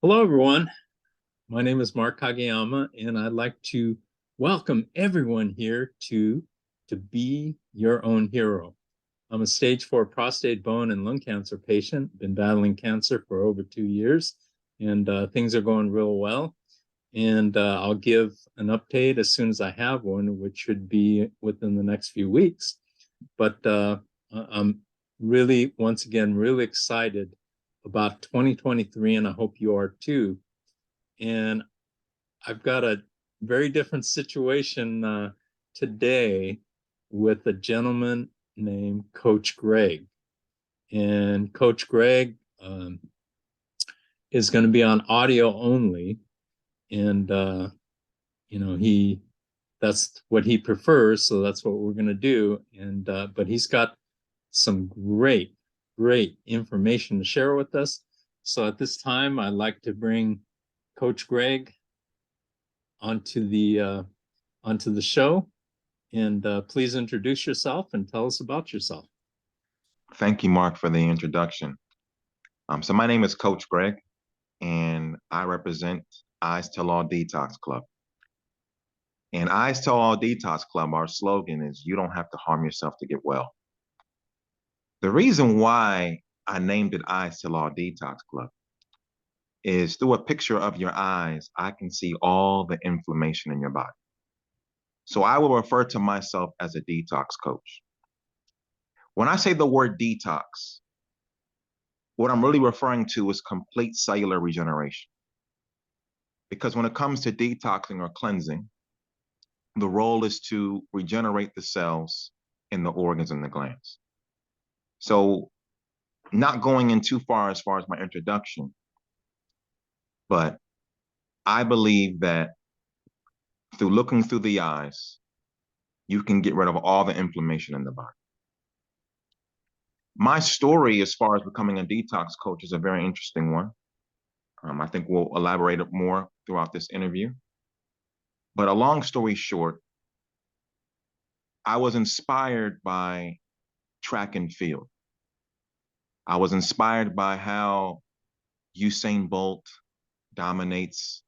Hello, everyone. My name is Mark Kageyama, and I'd like to welcome everyone here to Be Your Own Hero. I'm a stage 4 prostate, bone, and lung cancer patient. Been battling cancer for over 2 years, and things are going real well. And I'll give an update as soon as I have one, which should be within the next few weeks. But I'm really, once again, really excited about 2023, and I hope you are too. And I've got a very different situation today with a gentleman named Coach Greg. And Coach Greg is going to be on audio only. And, that's what he prefers. So that's what we're going to do. And, but he's got some great information to share with us. So at this time, I'd like to bring Coach Greg onto the show, and please introduce yourself and tell us about yourself. Thank you, Mark, for the introduction. So my name is Coach Greg, and I represent Eyes Tell All Detox Club. And Eyes Tell All Detox Club, our slogan is "You don't have to harm yourself to get well." The reason why I named it Eyes Tell All Detox Club is through a picture of your eyes, I can see all the inflammation in your body. So I will refer to myself as a detox coach. When I say the word detox, what I'm really referring to is complete cellular regeneration. Because when it comes to detoxing or cleansing, the role is to regenerate the cells in the organs and the glands. So not going in too far as my introduction, but I believe that through looking through the eyes, you can get rid of all the inflammation in the body. My story as far as becoming a detox coach is a very interesting one. I think we'll elaborate more throughout this interview. But a long story short, I was inspired by track and field. I was inspired by how Usain Bolt dominates.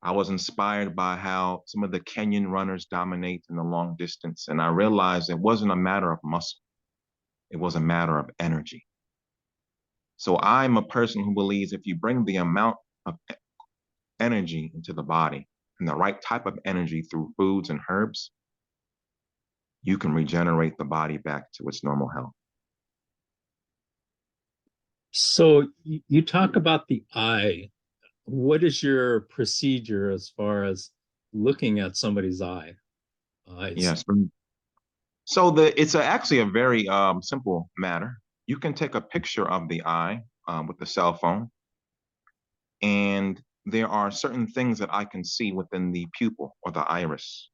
I was inspired by how some of the Kenyan runners dominate in the long distance. And I realized it wasn't a matter of muscle, it was a matter of energy. So I'm a person who believes if you bring the amount of energy into the body and the right type of energy through foods and herbs, you can regenerate the body back to its normal health. So you talk about the eye. What is your procedure as far as looking at somebody's eyes? Yes. So it's actually a very simple matter. You can take a picture of the eye with the cell phone, and there are certain things that I can see within the pupil or the iris.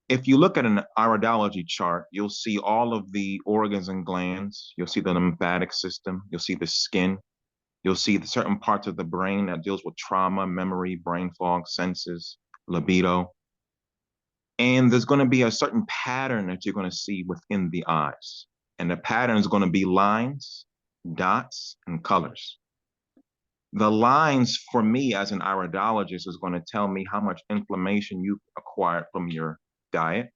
If you look at an iridology chart, you'll see all of the organs and glands. You'll see the lymphatic system. You'll see the skin. You'll see the certain parts of the brain that deals with trauma, memory, brain fog, senses, libido. And there's going to be a certain pattern that you're going to see within the eyes. And the pattern is going to be lines, dots, and colors. The lines for me as an iridologist is going to tell me how much inflammation you've acquired from your diet.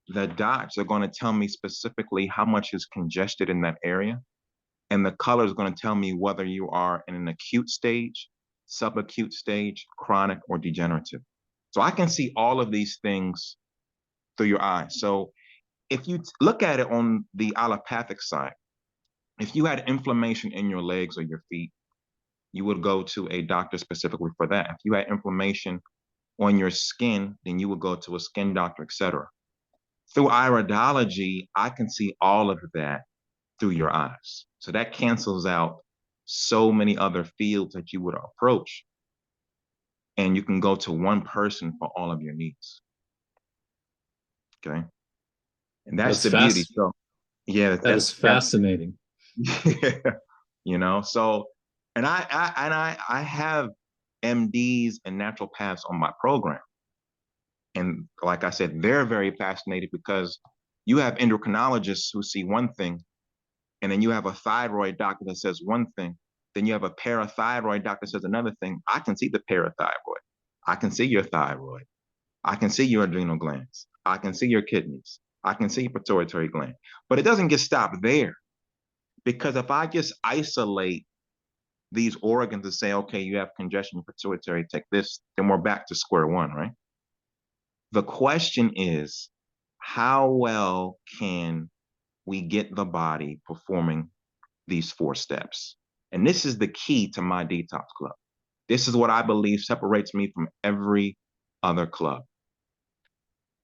The dots are going to tell me specifically how much is congested in that area. And the color is going to tell me whether you are in an acute stage, subacute stage, chronic, or degenerative. So I can see all of these things through your eyes. So if you look at it on the allopathic side, if you had inflammation in your legs or your feet, you would go to a doctor specifically for that. If you had inflammation on your skin, then you would go to a skin doctor, etc. Through iridology, I can see all of that through your eyes. So that cancels out so many other fields that you would approach. And you can go to one person for all of your needs. Okay. And that's That's the beauty. fast. So yeah, That is fascinating. So and I have MDs and naturopaths on my program. And like I said, they're very fascinated because you have endocrinologists who see one thing, and then you have a thyroid doctor that says one thing, then you have a parathyroid doctor that says another thing, I can see the parathyroid. I can see your thyroid. I can see your adrenal glands. I can see your kidneys. I can see your pituitary gland. But it doesn't get stopped there, because if I just isolate these organs and say, okay, you have congestion, pituitary, take this, then we're back to square one, right? The question is, how well can we get the body performing these 4 steps? And this is the key to my detox club. This is what I believe separates me from every other club.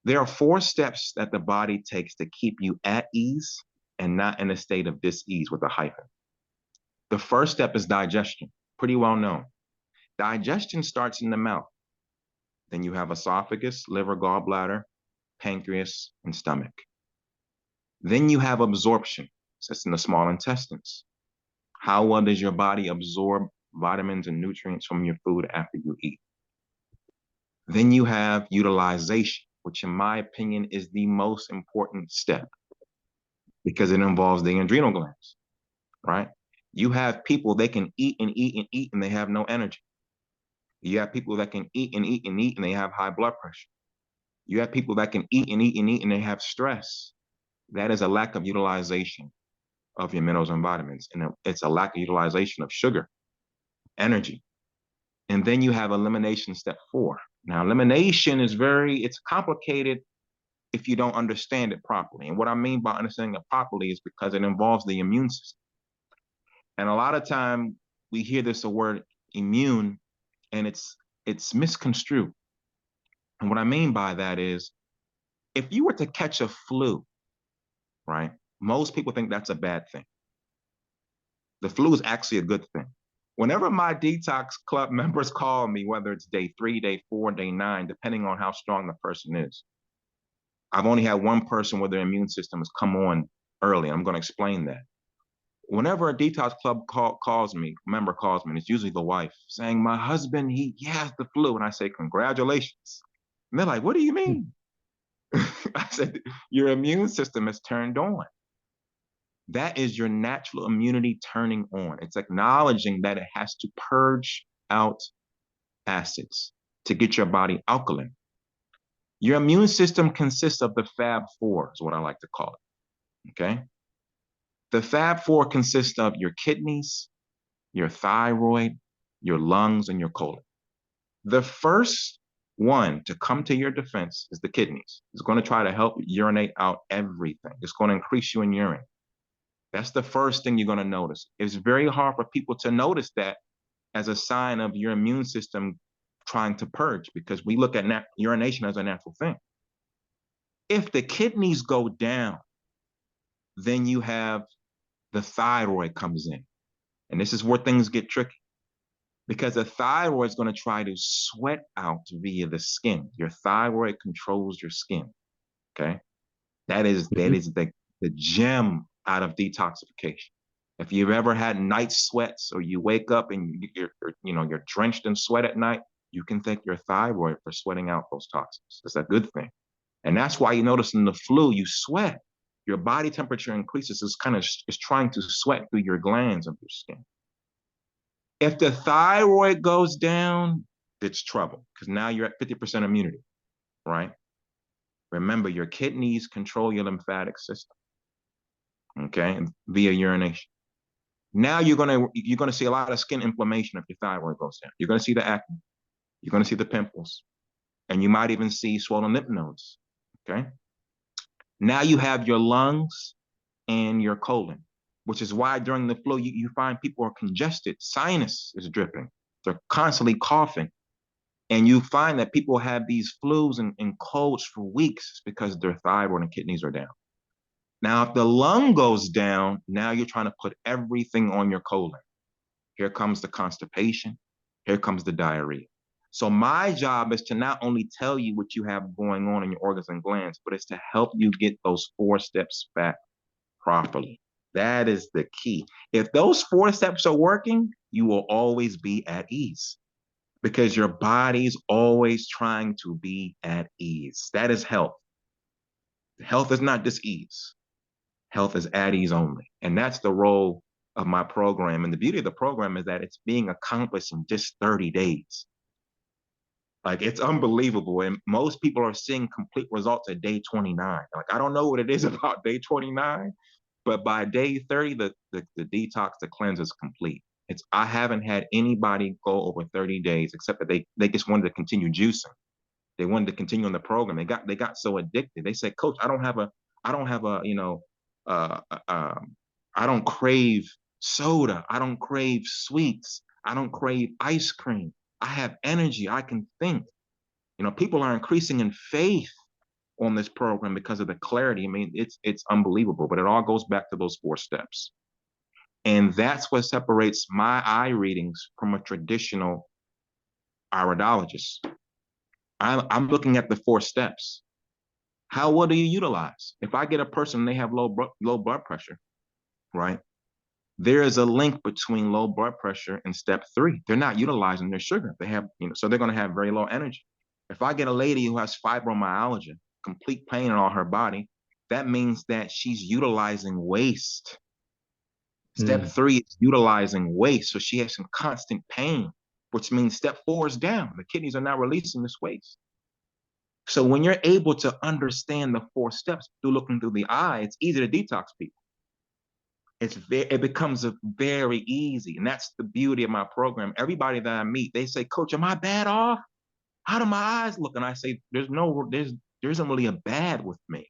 There are 4 steps that the body takes to keep you at ease and not in a state of dis-ease with a hyphen. The first step is digestion, pretty well known. Digestion starts in the mouth. Then you have esophagus, liver, gallbladder, pancreas, and stomach. Then you have absorption. That's in the small intestines. How well does your body absorb vitamins and nutrients from your food after you eat? Then you have utilization, which in my opinion is the most important step because it involves the adrenal glands, right? You have people, they can eat and eat and eat and they have no energy. You have people that can eat and eat and eat and they have high blood pressure. You have people that can eat and eat and eat and they have stress. That is a lack of utilization of your minerals and vitamins. And it's a lack of utilization of sugar, energy. And then you have elimination step 4. Now, elimination is it's complicated if you don't understand it properly. And what I mean by understanding it properly is because it involves the immune system. And a lot of time we hear this word immune and it's misconstrued. And what I mean by that is if you were to catch a flu, right? Most people think that's a bad thing. The flu is actually a good thing. Whenever my detox club members call me, whether it's day 3, day 4, day 9, depending on how strong the person is, I've only had one person where their immune system has come on early. I'm going to explain that. Whenever a detox club member calls me, and it's usually the wife saying, my husband, he has the flu. And I say, congratulations. And they're like, what do you mean? I said, your immune system is turned on. That is your natural immunity turning on. It's acknowledging that it has to purge out acids to get your body alkaline. Your immune system consists of the Fab Four, is what I like to call it. Okay? The Fab Four consists of your kidneys, your thyroid, your lungs, and your colon. The first one to come to your defense is the kidneys. It's going to try to help urinate out everything. It's going to increase you in urine. That's the first thing you're going to notice. It's very hard for people to notice that as a sign of your immune system trying to purge because we look at urination as a natural thing. If the kidneys go down, then you have the thyroid comes in. And this is where things get tricky because the thyroid is going to try to sweat out via the skin. Your thyroid controls your skin. Okay. That is the gem out of detoxification. If you've ever had night sweats or you wake up and you're drenched in sweat at night, you can thank your thyroid for sweating out those toxins. It's a good thing. And that's why you notice in the flu, you sweat. Your body temperature increases. It's trying to sweat through your glands of your skin. If the thyroid goes down, it's trouble because now you're at 50% immunity, right? Remember, your kidneys control your lymphatic system, okay, via urination. Now you're gonna see a lot of skin inflammation if your thyroid goes down. You're gonna see the acne, you're gonna see the pimples, and you might even see swollen lymph nodes. Okay. Now you have your lungs and your colon, which is why during the flu you find people are congested, sinus is dripping, they're constantly coughing, and you find that people have these flus and colds for weeks because their thyroid and kidneys are down. Now, if the lung goes down, now you're trying to put everything on your colon. Here comes the constipation. Here comes the diarrhea. So my job is to not only tell you what you have going on in your organs and glands, but it's to help you get those 4 steps back properly. That is the key. If those 4 steps are working, you will always be at ease because your body's always trying to be at ease. That is health. Health is not dis-ease. Health is at ease only. And that's the role of my program. And the beauty of the program is that it's being accomplished in just 30 days. Like it's unbelievable. And most people are seeing complete results at day 29. Like I don't know what it is about day 29, but by day 30, the detox, the cleanse is complete. I haven't had anybody go over 30 days except that they just wanted to continue juicing. They wanted to continue on the program. They got so addicted. They said, Coach, I don't have a, uh, I don't crave soda. I don't crave sweets. I don't crave ice cream. I have energy. I can think. People are increasing in faith on this program because of the clarity. I mean, it's unbelievable, but it all goes back to those 4 steps. And that's what separates my eye readings from a traditional iridologist. I'm looking at the 4 steps. What do you utilize? If I get a person and they have low blood pressure, right? There is a link between low blood pressure and step 3. They're not utilizing their sugar. They have, so they're going to have very low energy. If I get a lady who has fibromyalgia, complete pain in all her body, that means that she's utilizing waste. Step 3 is utilizing waste. So she has some constant pain, which means step 4 is down. The kidneys are not releasing this waste. So when you're able to understand the 4 steps through looking through the eye, it's easy to detox people. It becomes very easy. And that's the beauty of my program. Everybody that I meet, they say, Coach, am I bad off? How do my eyes look? And I say, there isn't really a bad with me.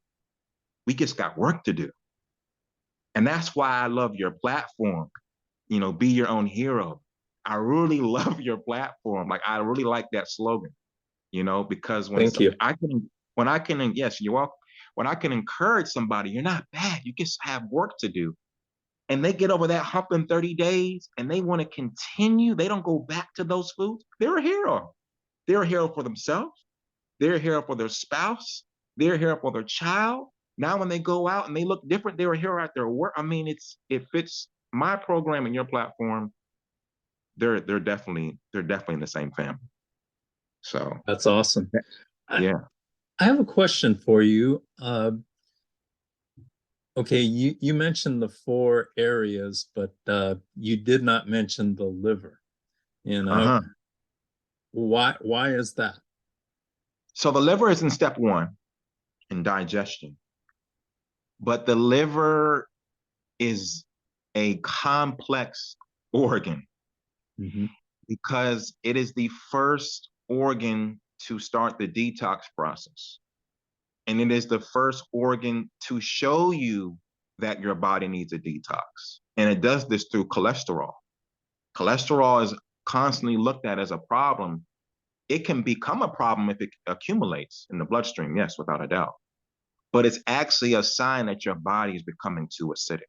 We just got work to do. And that's why I love your platform. Be your own hero. I really love your platform. Like I really like that slogan, because Thank you. yes, you're welcome. When I can encourage somebody, you're not bad. You just have work to do. And they get over that hump in 30 days and they want to continue. They don't go back to those foods. They're a hero. They're a hero for themselves. They're a hero for their spouse. They're a hero for their child. Now, when they go out and they look different, they're a hero at their work. I mean, it fits my program and your platform. They're definitely in the same family. So That's awesome. yeah. I have a question for you. Okay, you mentioned the 4 areas, but you did not mention the liver. Why is that? So the liver is in step 1 in digestion, but the liver is a complex organ because it is the first organ to start the detox process. And it is the first organ to show you that your body needs a detox. And it does this through cholesterol. Cholesterol is constantly looked at as a problem. It can become a problem if it accumulates in the bloodstream, yes, without a doubt. But it's actually a sign that your body is becoming too acidic.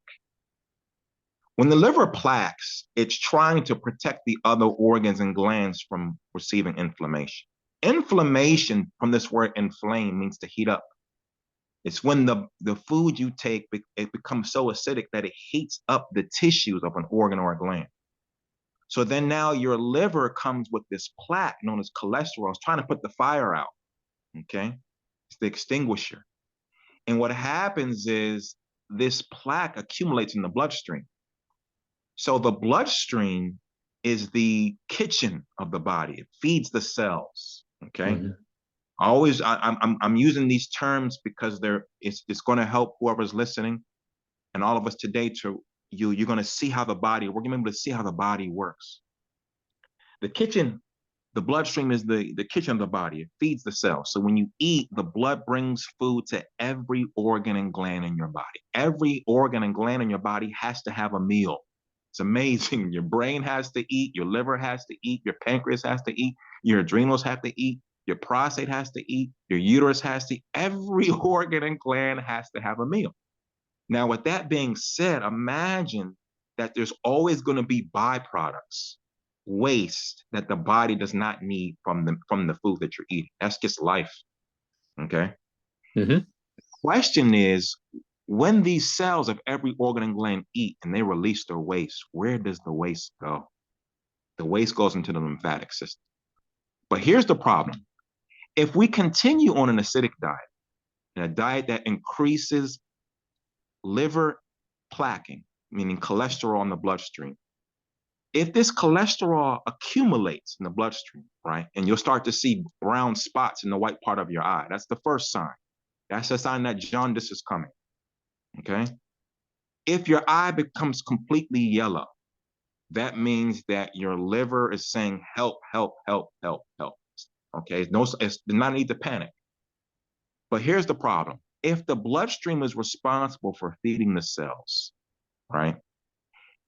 When the liver plaques, it's trying to protect the other organs and glands from receiving inflammation. Inflammation, from this word inflame, means to heat up. It's when the food you take, it becomes so acidic that it heats up the tissues of an organ or a gland. So then now your liver comes with this plaque known as cholesterol. It's trying to put the fire out, okay? It's the extinguisher. And what happens is this plaque accumulates in the bloodstream. So the bloodstream is the kitchen of the body. It feeds the cells, okay? I'm using these terms because it's going to help whoever's listening and all of us today you're going to see how we're going to be able to see how the body works. The kitchen, the bloodstream is the kitchen of the body. It feeds the cells. So when you eat, the blood brings food to every organ and gland in your body. Every organ and gland in your body has to have a meal. It's amazing. Your brain has to eat, your liver has to eat, your pancreas has to eat, your adrenals have to eat, your prostate has to eat, your uterus has to eat. Every organ and gland has to have a meal. Now, with that being said, imagine that there's always going to be byproducts, waste that the body does not need from the food that you're eating. That's just life. Okay. The question is, when these cells of every organ and gland eat and they release their waste, where does the waste go? The waste goes into the lymphatic system. But here's the problem. If we continue on an acidic diet, and a diet that increases liver plaquing, meaning cholesterol in the bloodstream. If this cholesterol accumulates in the bloodstream, right, and you'll start to see brown spots in the white part of your eye, that's the first sign. That's a sign that jaundice is coming, okay? If your eye becomes completely yellow, that means that your liver is saying, help, help, help, help, help, okay? No, it's not need to panic. But here's the problem. If the bloodstream is responsible for feeding the cells, right,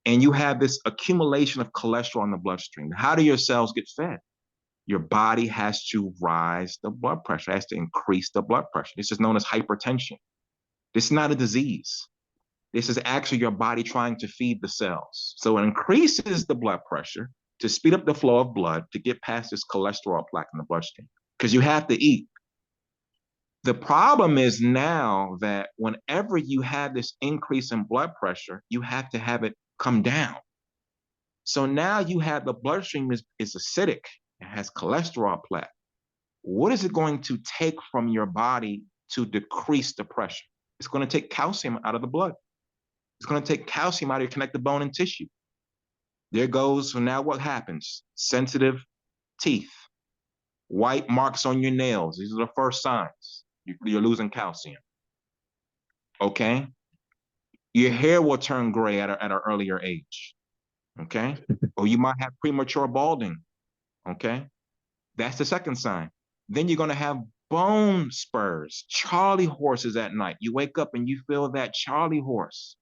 and you have this accumulation of cholesterol in the bloodstream, how do your cells get fed? Your body has to rise the blood pressure, has to increase the blood pressure. This is known as hypertension. This is not a disease. This is actually your body trying to feed the cells. So it increases the blood pressure to speed up the flow of blood to get past this cholesterol plaque in the bloodstream, because you have to eat. The problem is now that whenever you have this increase in blood pressure, you have to have it come down. So now you have the bloodstream is acidic, it has cholesterol plaque. What is it going to take from your body to decrease the pressure? It's going to take calcium out of the blood. It's going to take calcium out of your connective bone and tissue. There goes, so now what happens? Sensitive teeth, white marks on your nails. These are the first signs. You're losing calcium. Okay? Your hair will turn gray at an earlier age. Okay? Or you might have premature balding. Okay? That's the second sign. Then you're going to have bone spurs, Charlie horses at night. You wake up and you feel that Charlie horse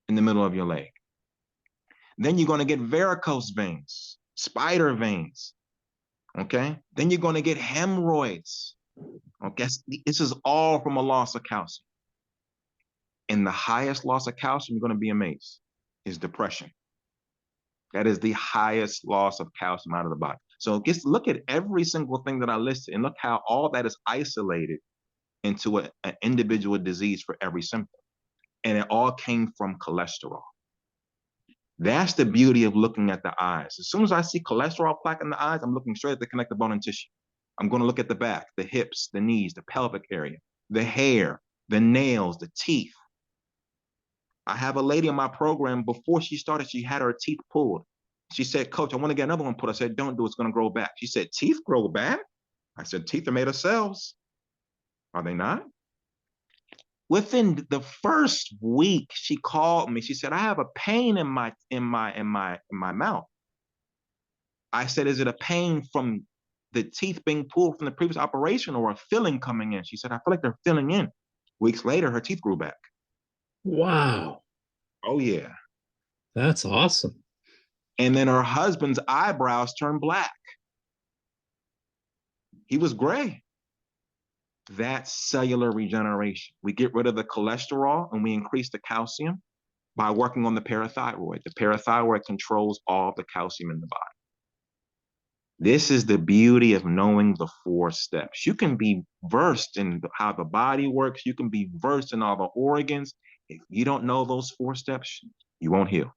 in the middle of your leg. Then you're going to get varicose veins, spider veins. Okay? Then you're going to get hemorrhoids. Okay? This is all from a loss of calcium. And the highest loss of calcium, you're going to be amazed, is depression. That is the highest loss of calcium out of the body. So just look at every single thing that I listed and look how all that is isolated into an individual disease for every symptom. And it all came from cholesterol. That's the beauty of looking at the eyes. As soon as I see cholesterol plaque in the eyes, I'm looking straight at the connective bone and tissue. I'm going to look at the back, the hips, the knees, the pelvic area, the hair, the nails, the teeth. I have a lady in my program, before she started, she had her teeth pulled. She said, Coach, I want to get another one put. I said, don't do it. It's going to grow back. She said, teeth grow back? I said, teeth are made of cells. Are they not? Within the first week, she called me. She said, I have a pain in my mouth. I said, is it a pain from the teeth being pulled from the previous operation or a filling coming in? She said, I feel like they're filling in. Weeks later, her teeth grew back. Wow. Oh, yeah. That's awesome. And then her husband's eyebrows turned black. He was gray. That's cellular regeneration. We get rid of the cholesterol and we increase the calcium by working on the parathyroid. The parathyroid controls all of the calcium in the body. This is the beauty of knowing the 4 steps. You can be versed in how the body works. You can be versed in all the organs. If you don't know those 4 steps, you won't heal.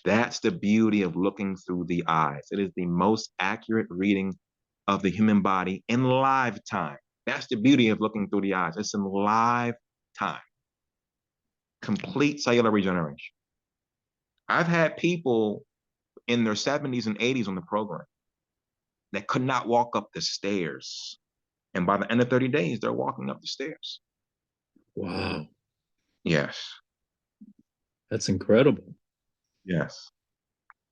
That's the beauty of looking through the eyes. It is the most accurate reading of the human body in live time. That's the beauty of looking through the eyes. It's in live time. Complete cellular regeneration. I've had people in their 70s and 80s on the program that could not walk up the stairs. And by the end of 30 days, they're walking up the stairs. Wow. Yes. That's incredible. Yes.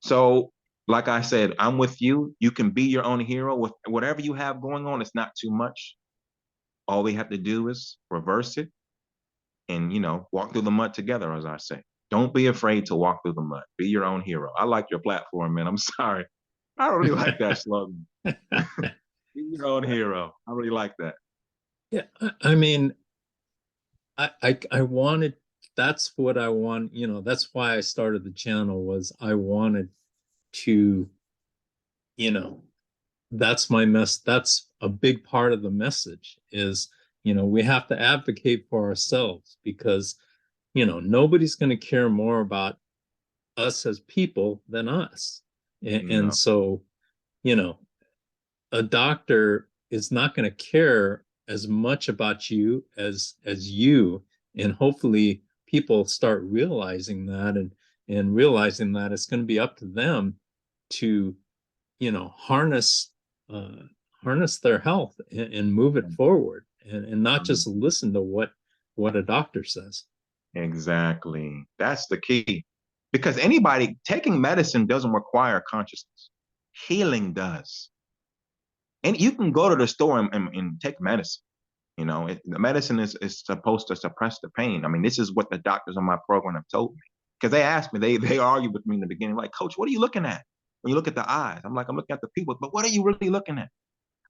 So, like I said, I'm with you. You can be your own hero with whatever you have going on. It's not too much. All we have to do is reverse it and, walk through the mud together, as I say. Don't be afraid to walk through the mud. Be your own hero. I like your platform, man. I'm sorry. I don't really like that slogan. Be your own hero. I really like that. Yeah, I mean, I wanted, that's what I want, that's why I started the channel, was I wanted to, that's that's a big part of the message is, we have to advocate for ourselves because, nobody's going to care more about us as people than us. And so, a doctor is not going to care as much about you as you, and hopefully people start realizing that, and realizing that it's going to be up to them to, harness uh, harness their health and move it forward, and not just listen to what a doctor says. Exactly. That's the key. Because anybody taking medicine doesn't require consciousness. Healing does. And you can go to the store and take medicine. The medicine is supposed to suppress the pain. I mean, this is what the doctors on my program have told me. Because they asked me, they argued with me in the beginning, like, Coach, what are you looking at? When you look at the eyes, I'm like, I'm looking at the people, but what are you really looking at?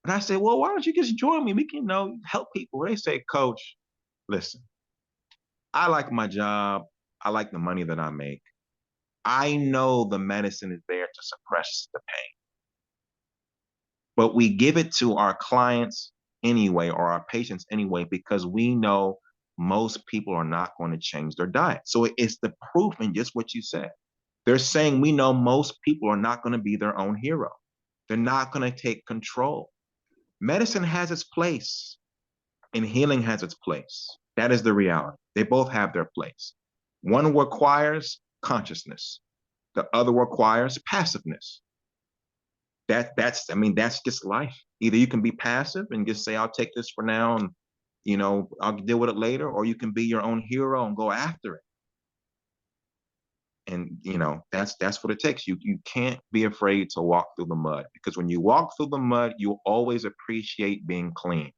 And I said, well, why don't you just join me? We can, help people. They say, Coach, listen, I like my job. I like the money that I make. I know the medicine is there to suppress the pain, but we give it to our clients anyway, or our patients anyway, because we know most people are not going to change their diet. So it's the proof in just what you said. They're saying we know most people are not going to be their own hero. They're not going to take control. Medicine has its place and healing has its place. That is the reality. They both have their place. One requires consciousness. The other requires passiveness. That's just life. Either you can be passive and just say, I'll take this for now and I'll deal with it later, or you can be your own hero and go after it. And that's what it takes. You can't be afraid to walk through the mud, because when you walk through the mud, you'll always appreciate being clean.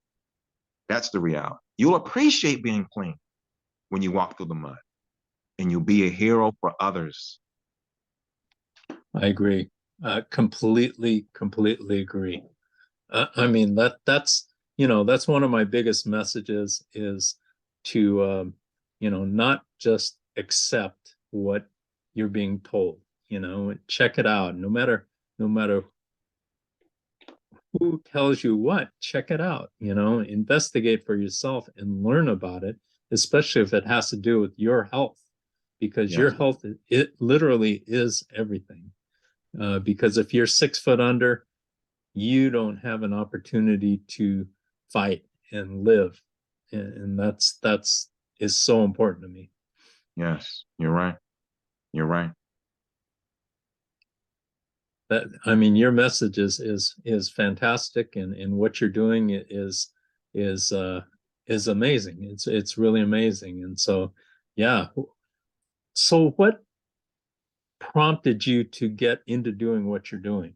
That's the reality. You'll appreciate being clean when you walk through the mud, and you'll be a hero for others. I agree. Completely agree. I mean, that's one of my biggest messages, is to, not just accept what you're being told, check it out. No matter who tells you what, check it out, investigate for yourself and learn about it, especially if it has to do with your health, because your Yes. health, it literally is everything. Because if you're 6 foot under, you don't have an opportunity to fight and live. And that's is so important to me. Yes, you're right. You're right. That, I mean, your message is fantastic, and what you're doing is is amazing. It's really amazing. And so, yeah. So what prompted you to get into doing what you're doing?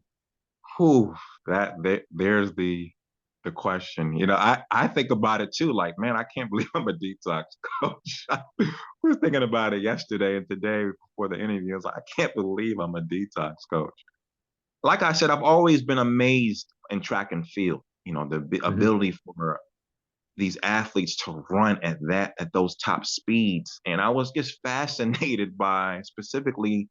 Whew, there's the question. I think about it too. Like, man, I can't believe I'm a detox coach. I was thinking about it yesterday and today before the interview. I was like, I can't believe I'm a detox coach. Like I said, I've always been amazed in track and field. The Mhm. ability for these athletes to run at those top speeds, and I was just fascinated by specifically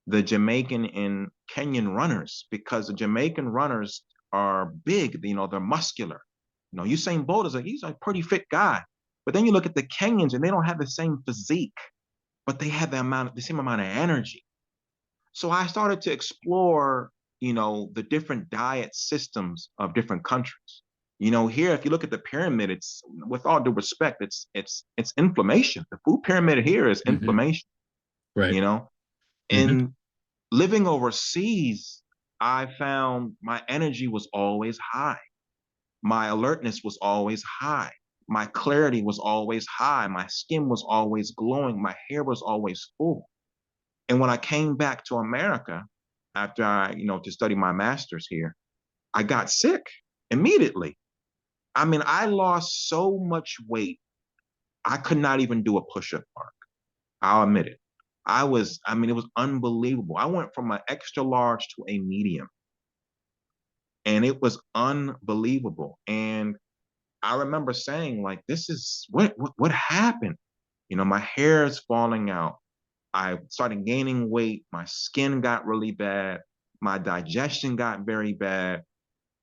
the Jamaican and Kenyan runners, because the Jamaican runners are big, they're muscular. Usain Bolt he's a pretty fit guy. But then you look at the Kenyans and they don't have the same physique, but they have the same amount of energy. So I started to explore, the different diet systems of different countries. Here, if you look at the pyramid, it's, with all due respect, it's inflammation. The food pyramid here is Mhm. inflammation, Right. you know, Mhm. and living overseas, I found my energy was always high. My alertness was always high. My clarity was always high. My skin was always glowing. My hair was always full. And when I came back to America after to study my master's here, I got sick immediately. I mean, I lost so much weight, I could not even do a push-up, Mark. I'll admit it. It was unbelievable. I went from an extra large to a medium, and it was unbelievable. And I remember saying, like, this is what happened? My hair is falling out. I started gaining weight. My skin got really bad. My digestion got very bad.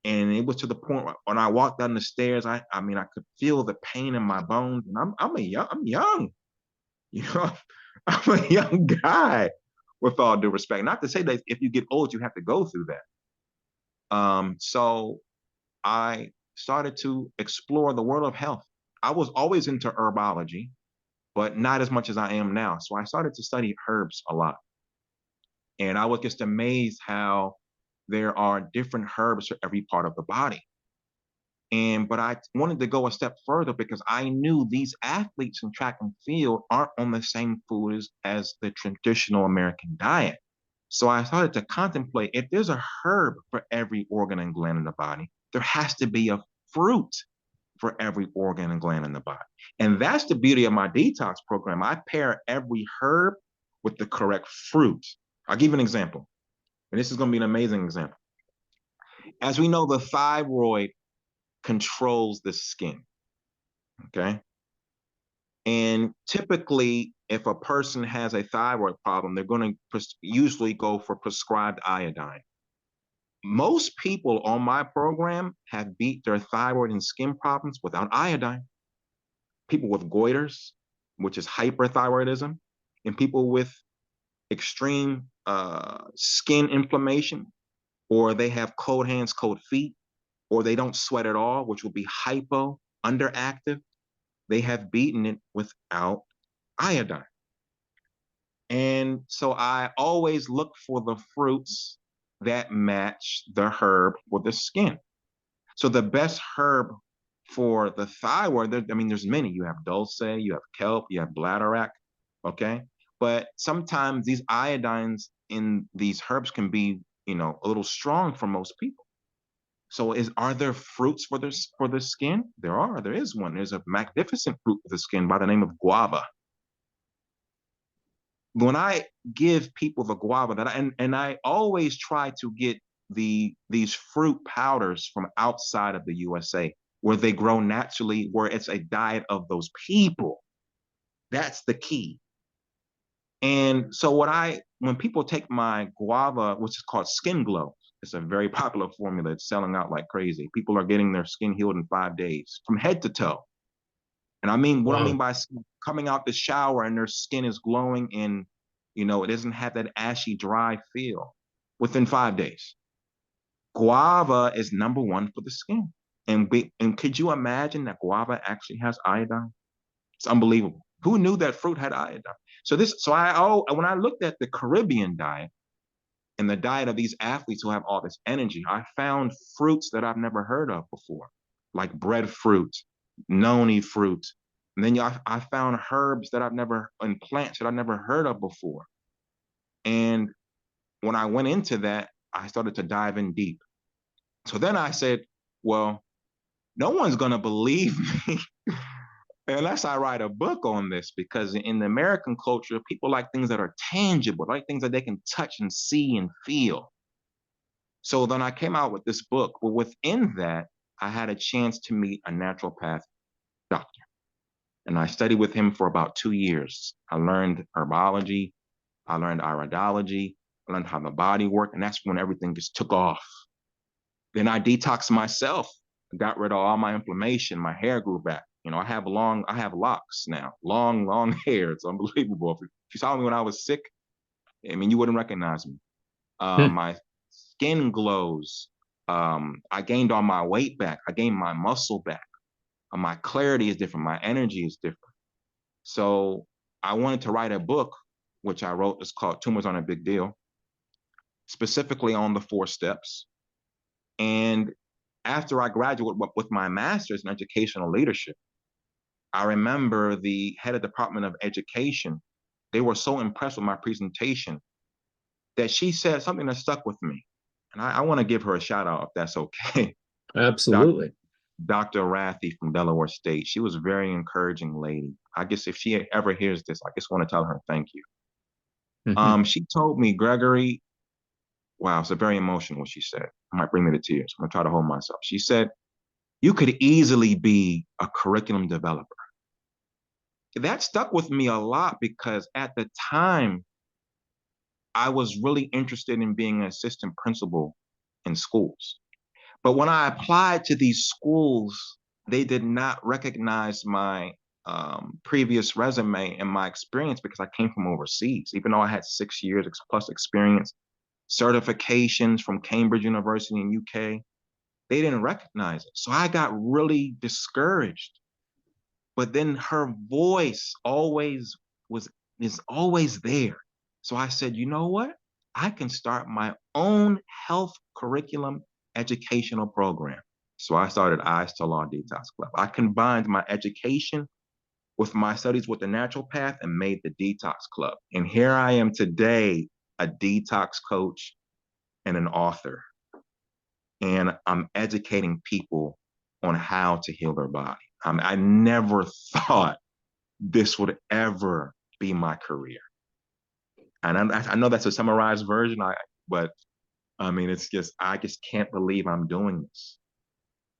And it was to the point where when I walked down the stairs, I could feel the pain in my bones. And I'm young, you know, I'm a young guy, with all due respect. Not to say that if you get old, you have to go through that. So I started to explore the world of health. I was always into herbology, but not as much as I am now. So I started to study herbs a lot. And I was just amazed how there are different herbs for every part of the body. But I wanted to go a step further because I knew these athletes in track and field aren't on the same food as the traditional American diet. So I started to contemplate, if there's a herb for every organ and gland in the body, there has to be a fruit for every organ and gland in the body. And that's the beauty of my detox program. I pair every herb with the correct fruit. I'll give you an example, and this is going to be an amazing example. As we know, the thyroid controls the skin. Okay. And typically, if a person has a thyroid problem, they're going to usually go for prescribed iodine. Most people on my program have beat their thyroid and skin problems without iodine. People with goiters, which is hyperthyroidism, and people with extreme skin inflammation, or they have cold hands, cold feet, or they don't sweat at all, which will be hypo, underactive. They have beaten it without iodine. And so I always look for the fruits that match the herb for the skin. So the best herb for the thyroid, there's many. You have dulce, you have kelp, you have bladderwrack, okay? But sometimes these iodines in these herbs can be, a little strong for most people. So are there fruits for the skin? There is one. There's a magnificent fruit for the skin by the name of guava. When I give people the guava and I always try to get these fruit powders from outside of the USA where they grow naturally, where it's a diet of those people. That's the key. And so when people take my guava, which is called Skin Glow, it's a very popular formula. It's selling out like crazy. People are getting their skin healed in 5 days from head to toe. And what I mean by coming out the shower and their skin is glowing and, it doesn't have that ashy, dry feel within 5 days. Guava is number one for the skin. And could you imagine that guava actually has iodine? It's unbelievable. Who knew that fruit had iodine? When I looked at the Caribbean diet and the diet of these athletes who have all this energy, I found fruits that I've never heard of before, like breadfruit, noni fruit. And then I found herbs and plants that I've never heard of before. And when I went into that, I started to dive in deep. So then I said, well, no one's going to believe me unless I write a book on this, because in the American culture, people like things that are tangible, like things that they can touch and see and feel. So then I came out with this book. Well, within that, I had a chance to meet a naturopath doctor. And I studied with him for about 2 years. I learned herbology, I learned iridology, I learned how the body worked, and that's when everything just took off. Then I detoxed myself, got rid of all my inflammation, my hair grew back. I have locks now, long hair. It's unbelievable. If you saw me when I was sick, you wouldn't recognize me. My skin glows. I gained all my weight back. I gained my muscle back. My clarity is different. My energy is different. So I wanted to write a book, which I wrote. It's called Tumors Aren't a Big Deal, specifically on the 4 steps. And after I graduated with my master's in educational leadership, I remember the head of Department of Education, they were so impressed with my presentation that she said something that stuck with me. And I want to give her a shout out if that's okay. Absolutely. Dr. Rathi from Delaware State. She was a very encouraging lady. I guess if she ever hears this, I just want to tell her thank you. She told me, Gregory, wow, it's very emotional what she said. It might bring me to tears. I'm gonna try to hold myself. She said, you could easily be a curriculum developer. That stuck with me a lot because at the time, I was really interested in being an assistant principal in schools. But when I applied to these schools, they did not recognize my previous resume and my experience because I came from overseas. Even though I had 6 years plus experience, certifications from Cambridge University in UK, they didn't recognize it. So I got really discouraged. but then her voice always was is always there. So I said, you know what? I can start my own health curriculum educational program. So I started Eyes to Law Detox Club. I combined my education with my studies with the natural path and made the Detox Club. And here I am today, a detox coach and an author. And I'm educating people on how to heal their body. I never thought this would ever be my career. And I know that's a summarized version, but I mean, it's just, I just can't believe I'm doing this.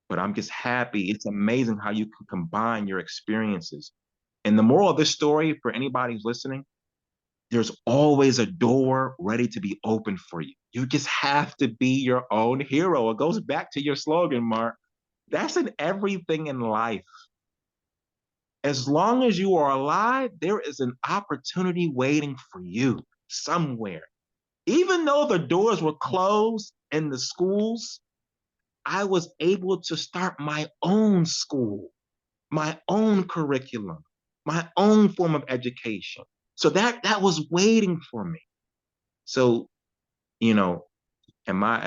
But I'm just happy. It's amazing how you can combine your experiences. And the moral of this story, for anybody who's listening, there's always a door ready to be opened for you. You just have to be your own hero. It goes back to your slogan, Mark. That's in everything in life. As long as you are alive, there is an opportunity waiting for you somewhere. Even though the doors were closed in the schools, I was able to start my own school, my own curriculum, my own form of education. So that was waiting for me. So, you know, in my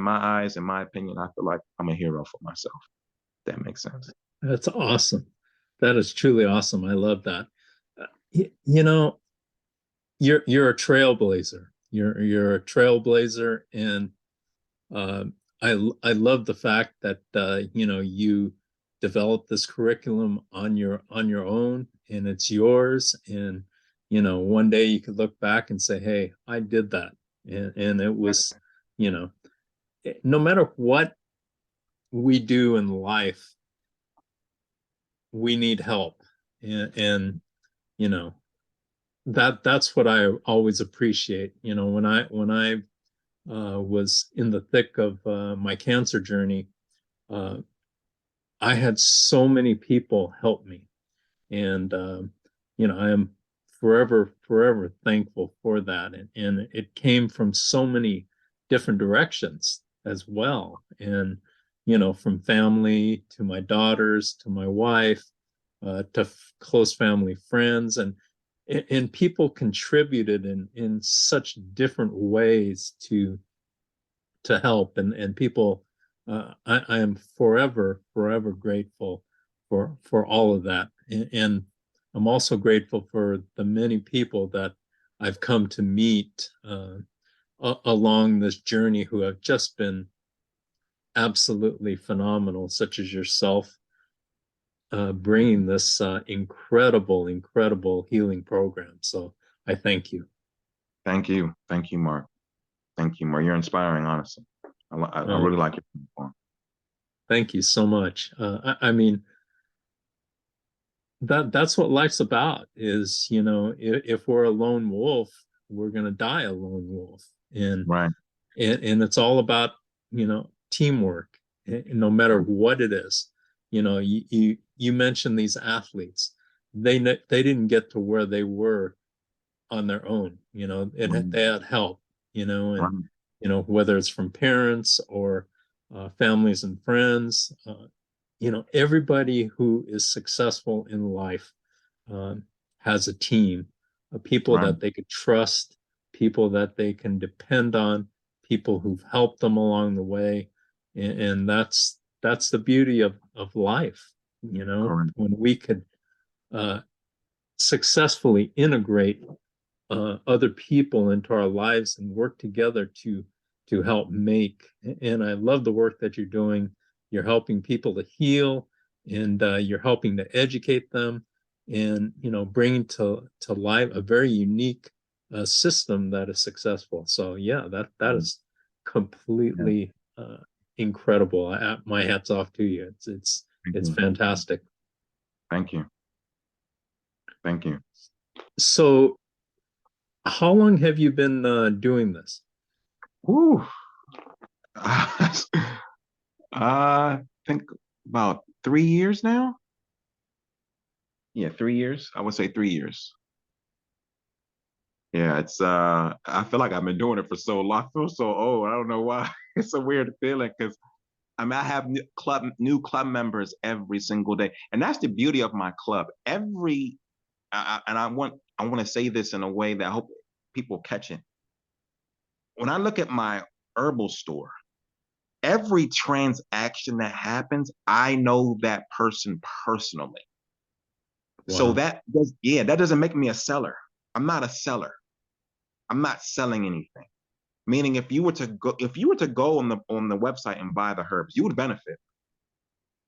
eyes, in my opinion, I feel like I'm a hero for myself. If that makes sense. That's awesome. That is truly awesome. I love that. You know, you're a trailblazer. You're a trailblazer, and uh, I love the fact that you know, you developed this curriculum on your own, and it's yours. And you know, one day you could look back and say, "Hey, I did that," and it was, you know, no matter what we do in life, we need help, and you know, that's what I always appreciate. You know, when I was in the thick of my cancer journey, uh, I had so many people help me, and you know, I am forever thankful for that. And it came from so many different directions as well, and you know, from family to my daughters to my wife, to close family friends, and people contributed in such different ways to help, and people, I am forever grateful for all of that, and I'm also grateful for the many people that I've come to meet along this journey who have just been absolutely phenomenal, such as yourself, bringing this incredible healing program. So I thank you. Thank you, Mark. Thank you, Mark. You're inspiring, honestly. I Oh, really like your platform. thank you so much. I mean, that's what life's about, is, you know, if we're a lone wolf, we're going to die a lone wolf. Right. And it's all about, you know, teamwork, no matter Right. what it is. You know, you mentioned these athletes. They didn't get to where they were on their own. You know, Right. they had help, you know, and Right. you know, whether it's from parents or families and friends, you know, everybody who is successful in life um, has a team of people Right. that they could trust, people that they can depend on, people who've helped them along the way, and that's the beauty of life. You know, Correct. when we could uh, successfully integrate other people into our lives and work together to help make. And I love the work that you're doing. You're helping people to heal, and you're helping to educate them, and you know, bringing to life a very unique system that is successful. So yeah, that is Yeah. completely incredible. My hat's off to you. Thank It's you. fantastic. Thank you. Thank you. So how long have you been doing Woo. I think about 3 years now. Yeah, 3 years. I would say 3 years. Yeah, it's I feel like I've been doing it for so long. I feel so old. I don't know why. It's a weird feeling because I mean, I have new club members every single day, and that's the beauty of my club. And I want to say this in a way that I hope people catch it. When I look at my herbal store, every transaction that happens, I know that person personally. So Wow. that doesn't make me a seller. I'm not a seller. I'm not selling anything. Meaning if you were to go on the website and buy the herbs, you would benefit.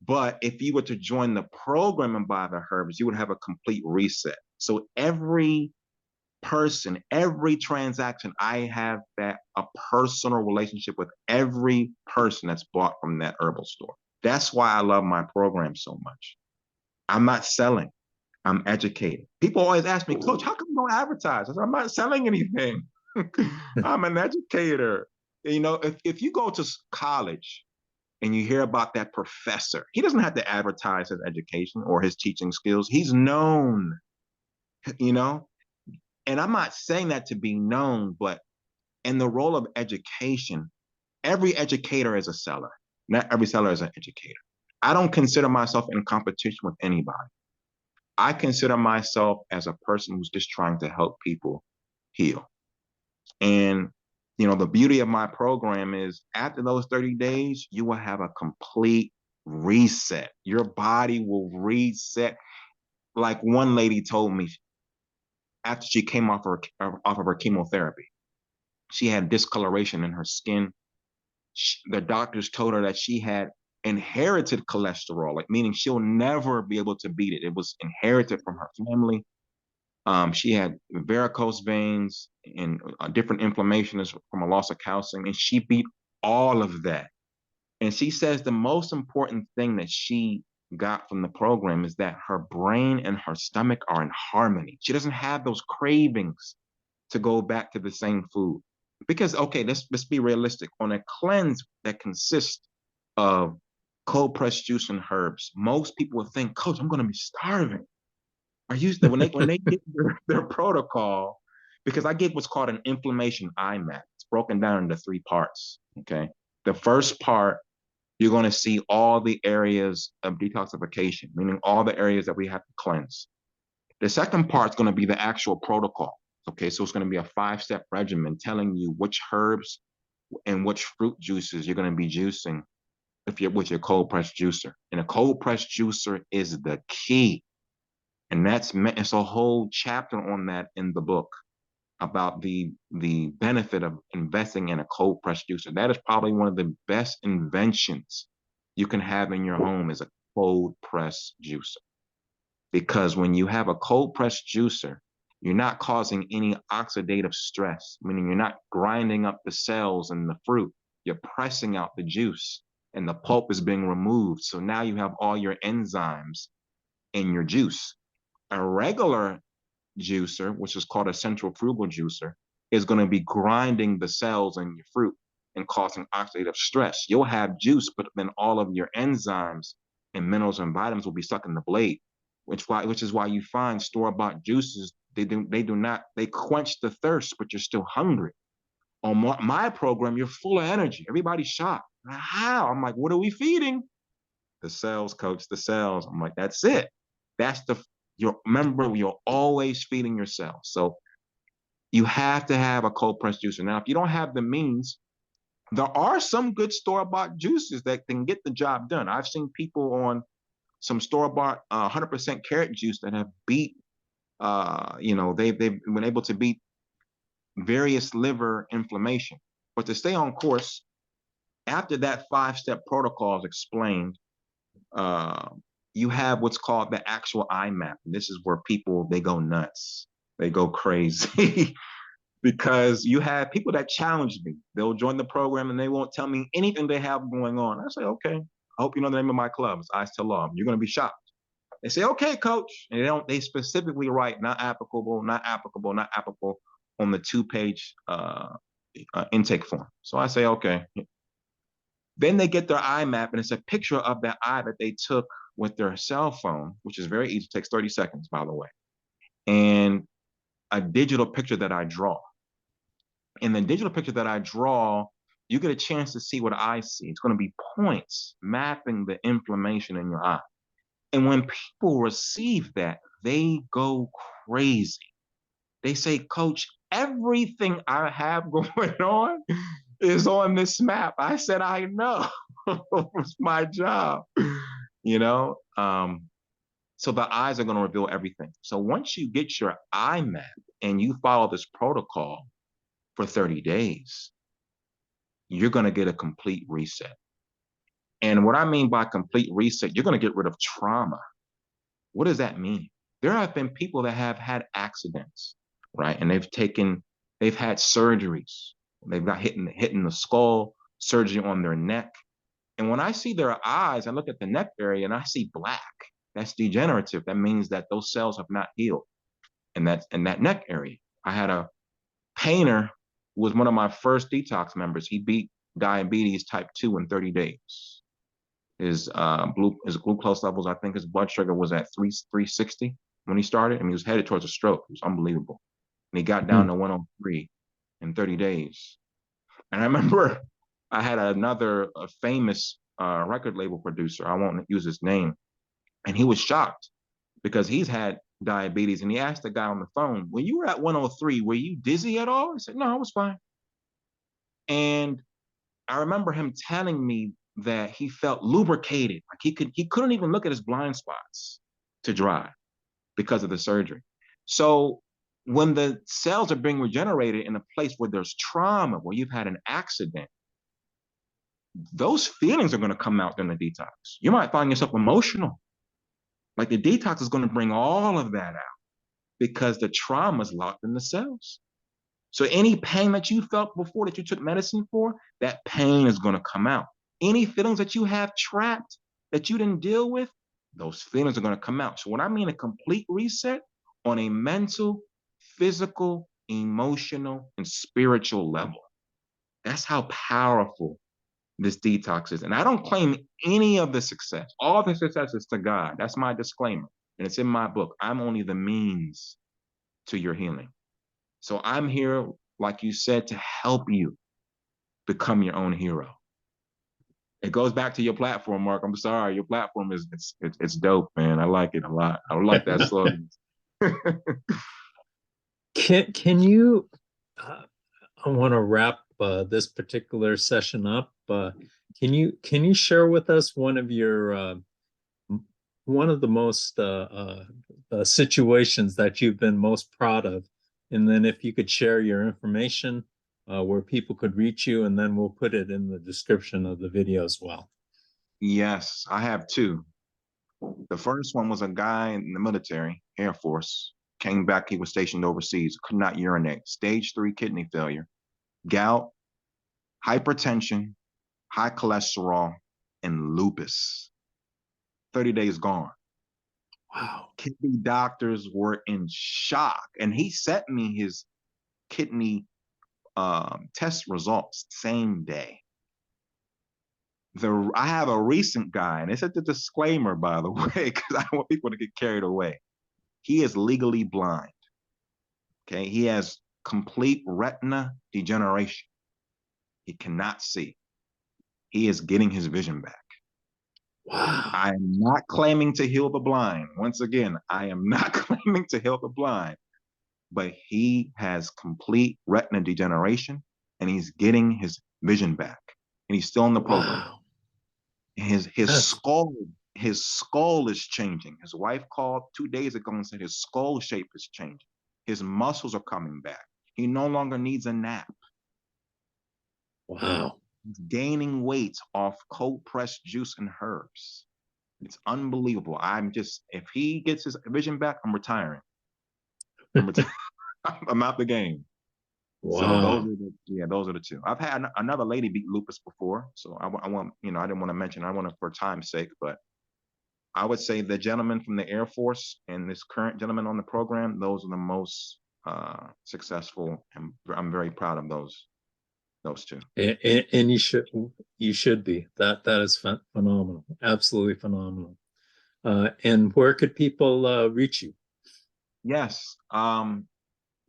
But if you were to join the program and buy the herbs, you would have a complete reset. So every person, every transaction, I have that a personal relationship with every person that's bought from that herbal store. That's why I love my program so much. I'm not selling. I'm educating. People always ask me, Coach, how come you don't advertise? I said, I'm not selling anything. I'm an educator. You know, if you go to college and you hear about that professor, he doesn't have to advertise his education or his teaching skills. He's known, you know, and I'm not saying that to be known, but in the role of education, every educator is a seller. Not every seller is an educator. I don't consider myself in competition with anybody. I consider myself as a person who's just trying to help people heal. And the beauty of my program is after those 30 days, you will have a complete reset. Your body will reset. Like one lady told me after she came off of her chemotherapy, she had discoloration in her skin. The doctors told her that she had inherited cholesterol, like meaning she'll never be able to beat it. It was inherited from her family. She had varicose veins and different inflammations from a loss of calcium, and she beat all of that. And she says the most important thing that she got from the program is that her brain and her stomach are in harmony. She doesn't have those cravings to go back to the same food. Because, okay, let's be realistic. On a cleanse that consists of cold pressed juice and herbs, most people would think, Coach, I'm going to be starving. I use that when they get their protocol, because I get what's called an inflammation IMAP. It's broken down into three parts. Okay. The first part, you're going to see all the areas of detoxification, meaning all the areas that we have to cleanse. The second part is going to be the actual protocol. Okay, so it's going to be a 5-step regimen telling you which herbs and which fruit juices you're going to be juicing if you're with your cold pressed juicer. And a cold pressed juicer is the key. And it's a whole chapter on that in the book about the benefit of investing in a cold pressed juicer. That is probably one of the best inventions you can have in your home is a cold pressed juicer. Because when you have a cold pressed juicer, you're not causing any oxidative stress, meaning you're not grinding up the cells in the fruit. You're pressing out the juice and the pulp is being removed. So now you have all your enzymes in your juice. A regular juicer, which is called a centrifugal juicer, is going to be grinding the cells in your fruit and causing oxidative stress. You'll have juice, but then all of your enzymes and minerals and vitamins will be stuck in the blade, which is why you find store-bought juices, they quench the thirst, but you're still hungry. On my program, you're full of energy. Everybody's shocked. How? I'm like, what are we feeding? The cells, coach, the cells. I'm like, that's it. That's you're always feeding yourself. So you have to have a cold pressed juicer. Now, if you don't have the means, there are some good store-bought juices that can get the job done. I've seen people on some store-bought 100% carrot juice that have beat, they've been able to beat various liver inflammation. But to stay on course, after that 5-step protocol is explained, uh, you have what's called the actual IMAP. And this is where people, they go nuts. They go crazy because you have people that challenge me. They'll join the program and they won't tell me anything they have going on. I say, okay, I hope you know the name of my club. It's Eyes to Law. You're going to be shocked. They say, okay, coach. And they specifically write not applicable, not applicable, not applicable on the 2-page intake form. So I say, okay. Then they get their IMAP and it's a picture of that eye that they took with their cell phone, which is very easy. It takes 30 seconds, by the way, and a digital picture that I draw. In the digital picture that I draw, you get a chance to see what I see. It's going to be points mapping the inflammation in your eye. And when people receive that, they go crazy. They say, Coach, everything I have going on is on this map. I said, I know. It's my job, you know? So the eyes are going to reveal everything. So once you get your eye map and you follow this protocol for 30 days, you're going to get a complete reset. And what I mean by complete reset, you're going to get rid of trauma. What does that mean? There have been people that have had accidents, right? And they've had surgeries. They've got hit in the skull, surgery on their neck. And when I see their eyes, I look at the neck area and I see black. That's degenerative. That means that those cells have not healed in that neck area. I had a painter who was one of my first detox members. He beat diabetes type 2 in 30 days. His glucose levels, I think his blood sugar was at 360 when he started, and he was headed towards a stroke. It was unbelievable. And he got down to 103 in 30 days. And I remember I had another famous record label producer. I won't use his name. And he was shocked because he's had diabetes. And he asked the guy on the phone, when you were at 103, were you dizzy at all? He said, no, I was fine. And I remember him telling me that he felt lubricated. Like he couldn't even look at his blind spots to dry because of the surgery. So when the cells are being regenerated in a place where there's trauma, where you've had an accident, those feelings are going to come out during the detox. You might find yourself emotional. Like the detox is going to bring all of that out because the trauma is locked in the cells. So any pain that you felt before that you took medicine for, that pain is going to come out. Any feelings that you have trapped that you didn't deal with, those feelings are going to come out. So when I mean a complete reset on a mental, physical, emotional, and spiritual level, that's how powerful this detox is. And I don't claim any of the success. All the success is to God. That's my disclaimer. And it's in my book. I'm only the means to your healing. So I'm here, like you said, to help you become your own hero. It goes back to your platform, Mark. I'm sorry, your platform is it's dope, man. I like it a lot. I like that slogan. Can you? I want to wrap this particular session up. Can you share with us one of your one of the most situations that you've been most proud of, and then if you could share your information where people could reach you, and then we'll put it in the description of the video as well. Yes, I have two. The first one was a guy in the military, Air Force, came back, he was stationed overseas, could not urinate, stage 3 kidney failure, gout, hypertension, high cholesterol, and lupus. 30 days gone. Wow. Kidney doctors were in shock. And he sent me his kidney test results same day. I have a recent guy, and it's a disclaimer, by the way, because I don't want people to get carried away. He is legally blind. Okay, he has complete retina degeneration. He cannot see. He is getting his vision back. Wow. I am not claiming to heal the blind. Once again, I am not claiming to heal the blind, but he has complete retina degeneration and he's getting his vision back. And he's still in the program. Wow. His skull is changing. His wife called 2 days ago and said his skull shape is changing. His muscles are coming back. He no longer needs a nap. Wow. He's gaining weight off cold pressed juice and herbs. It's unbelievable. If he gets his vision back, I'm retiring. I'm out the game. Wow. So those are the two. I've had another lady beat lupus before, so I want, I didn't want to mention. I want to for time's sake, but I would say the gentleman from the Air Force and this current gentleman on the program, those are the most successful, and I'm very proud of those two. And you should be. That is phenomenal. Absolutely phenomenal. And where could people reach you? Yes.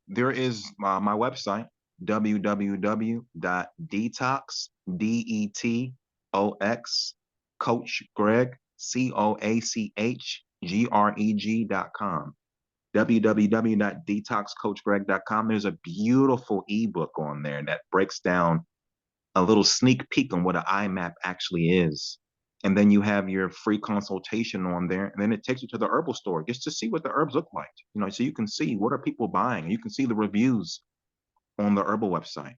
There is my website, www.detox, DETOX, Coach Greg, CoachGreg.com. www.detoxcoachgreg.com. There's a beautiful ebook on there that breaks down a little sneak peek on what an IMAP actually is. And then you have your free consultation on there, and then it takes you to the herbal store just to see what the herbs look like. So you can see what are people buying. You can see the reviews on the herbal website.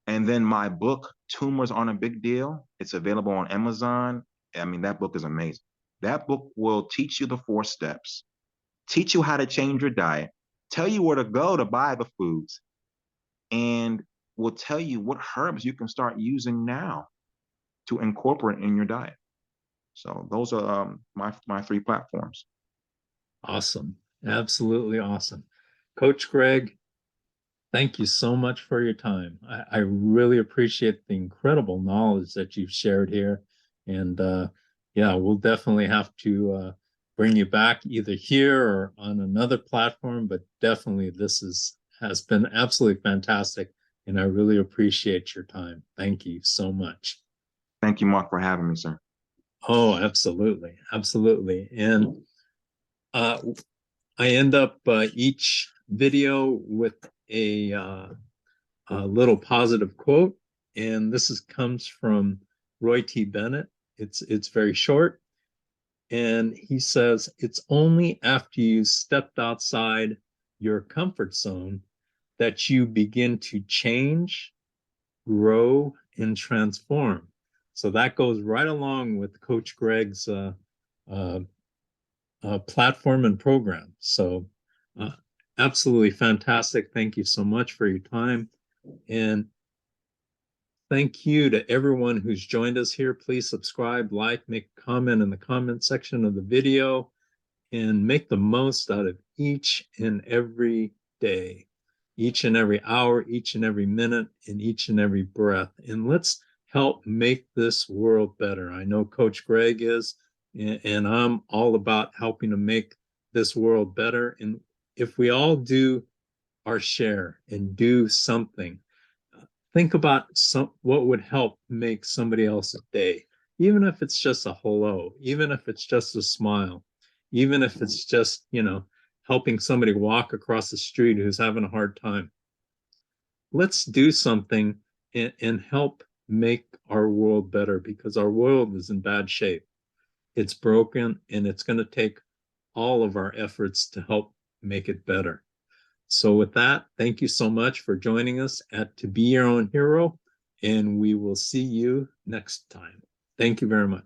And then my book, Tumors Aren't a Big Deal, it's available on Amazon. I mean, that book is amazing. That book will teach you the 4 steps, teach you how to change your diet, tell you where to go to buy the foods, and will tell you what herbs you can start using now to incorporate in your diet. So those are my 3 platforms. Awesome. Absolutely awesome. Coach Greg, thank you so much for your time. I really appreciate the incredible knowledge that you've shared here. And yeah, we'll definitely have to bring you back either here or on another platform, but definitely this has been absolutely fantastic. And I really appreciate your time. Thank you so much. Thank you, Mark, for having me, sir. Oh, absolutely. Absolutely. And I end up each video with a little positive quote, and this comes from Roy T. Bennett. It's very short, and he says, "It's only after you stepped outside your comfort zone that you begin to change, grow, and transform." So that goes right along with Coach Greg's uh, platform and program. So absolutely fantastic. Thank you so much for your time. And thank you to everyone who's joined us here. Please subscribe, like, make a comment in the comment section of the video, and make the most out of each and every day, each and every hour, each and every minute, and each and every breath. And let's help make this world better. I know Coach Greg is, and I'm all about helping to make this world better. And if we all do our share and do something, think about what would help make somebody else's day, even if it's just a hello, even if it's just a smile, even if it's just, helping somebody walk across the street who's having a hard time. Let's do something and help make our world better, because our world is in bad shape. It's broken, and it's going to take all of our efforts to help make it better. So with that, thank you so much for joining us at To Be Your Own Hero, and we will see you next time. Thank you very much.